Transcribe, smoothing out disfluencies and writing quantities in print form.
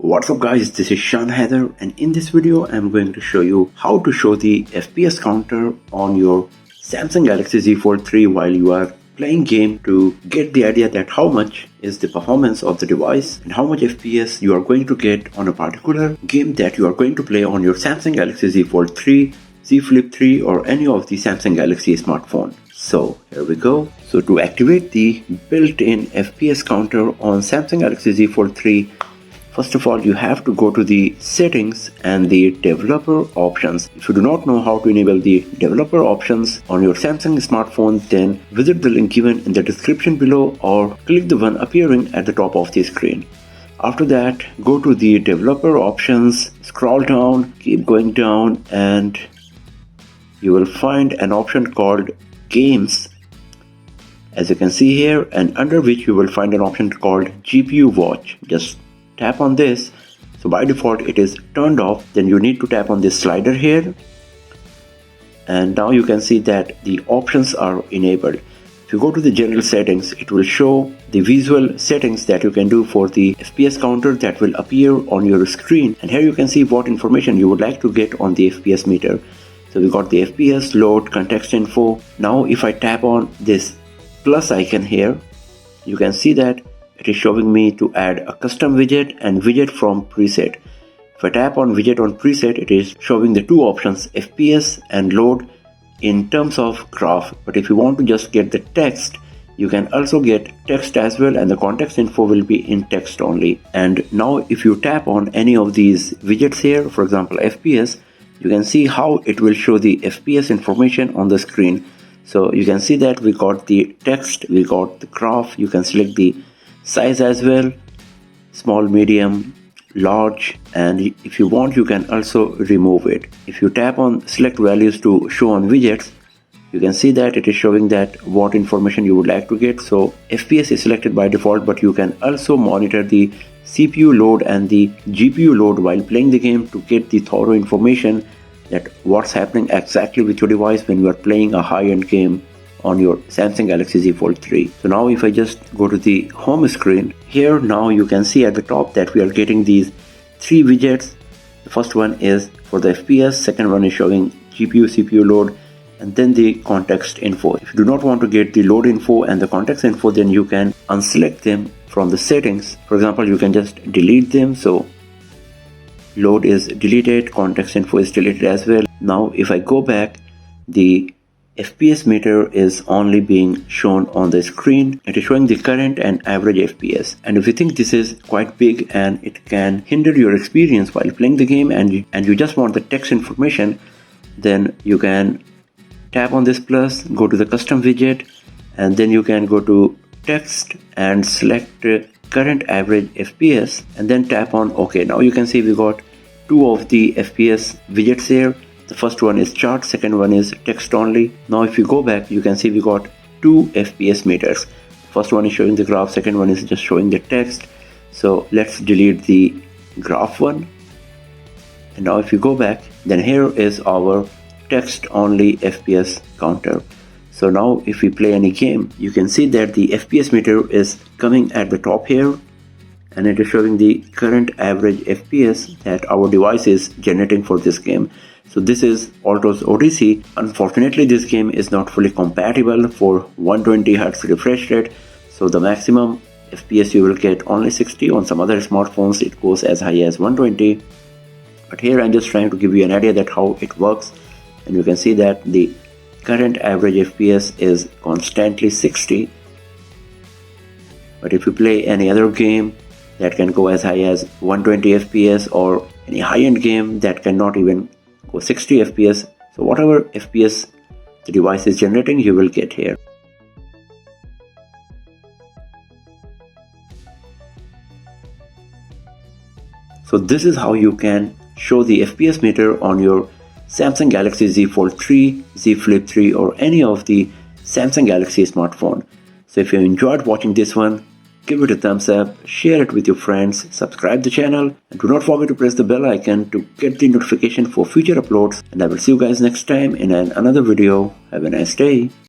What's up guys, this is Shan Heather, and in this video I'm going to show you how to show the FPS counter on your Samsung Galaxy Z Fold 3 while you are playing game to get the idea that how much is the performance of the device and how much FPS you are going to get on a particular game that you are going to play on your Samsung Galaxy Z Fold 3, Z Flip 3 or any of the Samsung Galaxy smartphone. So here we go. So to activate the built-in FPS counter on Samsung Galaxy Z Fold 3, first of all, you have to go to the settings and the developer options. If you do not know how to enable the developer options on your Samsung smartphone, then visit the link given in the description below or click the one appearing at the top of the screen. After that, go to the developer options, scroll down, keep going down, and you will find an option called Games, as you can see here, and under which you will find an option called GPU Watch. Just tap on this. So by default it is turned off. Then you need to tap on this slider here, and now you can see that the options are enabled. If you go to the general settings, it will show the visual settings that you can do for the FPS counter that will appear on your screen, and here you can see what information you would like to get on the FPS meter. So we got the FPS, load, context info. Now if I tap on this plus icon here, you can see that it is showing me to add a custom widget and widget from preset. If I tap on widget on preset, it is showing the two options, FPS and load, in terms of graph. But if you want to just get the text, you can also get text as well, and the context info will be in text only. And now if you tap on any of these widgets here, for example FPS, you can see how it will show the FPS information on the screen. So you can see that we got the text, we got the graph, you can select the size as well, small, medium, large, and if you want you can also remove it. If you tap on select values to show on widgets, you can see that it is showing that what information you would like to get. So FPS is selected by default, but you can also monitor the CPU load and the GPU load while playing the game to get the thorough information that what's happening exactly with your device when you are playing a high-end game on your Samsung Galaxy Z Fold 3. So now if I just go to the home screen, here now you can see at the top that we are getting these three widgets. The first one is for the FPS, second one is showing GPU, CPU load, and then the context info. If you do not want to get the load info and the context info, then you can unselect them from the settings. For example, you can just delete them. So load is deleted, context info is deleted as well. Now if I go back, the FPS meter is only being shown on the screen. It is showing the current and average FPS. And if you think this is quite big and it can hinder your experience while playing the game, and you just want the text information, then you can tap on this plus, go to the custom widget, and then you can go to text and select current average FPS, and then tap on OK. Now you can see we got two of the FPS widgets here. The first one is chart, second one is text only. Now if you go back, you can see we got two FPS meters. First one is showing the graph, second one is just showing the text. So let's delete the graph one. And now if you go back, then here is our text only FPS counter. So now if we play any game, you can see that the FPS meter is coming at the top here, and it is showing the current average FPS that our device is generating for this game. So this is Altos Odyssey. Unfortunately, this game is not fully compatible for 120Hz refresh rate. So the maximum FPS you will get only 60. On some other smartphones it goes as high as 120. But here I'm just trying to give you an idea that how it works. And you can see that the current average FPS is constantly 60. But if you play any other game, that can go as high as 120 FPS, or any high-end game that cannot even go 60 FPS. So whatever FPS the device is generating, you will get here. So this is how you can show the FPS meter on your Samsung Galaxy Z Fold 3, Z Flip 3 or any of the Samsung Galaxy smartphone. So if you enjoyed watching this one, give it a thumbs up, share it with your friends, subscribe the channel, and do not forget to press the bell icon to get the notification for future uploads. And I will see you guys next time in another video. Have a nice day.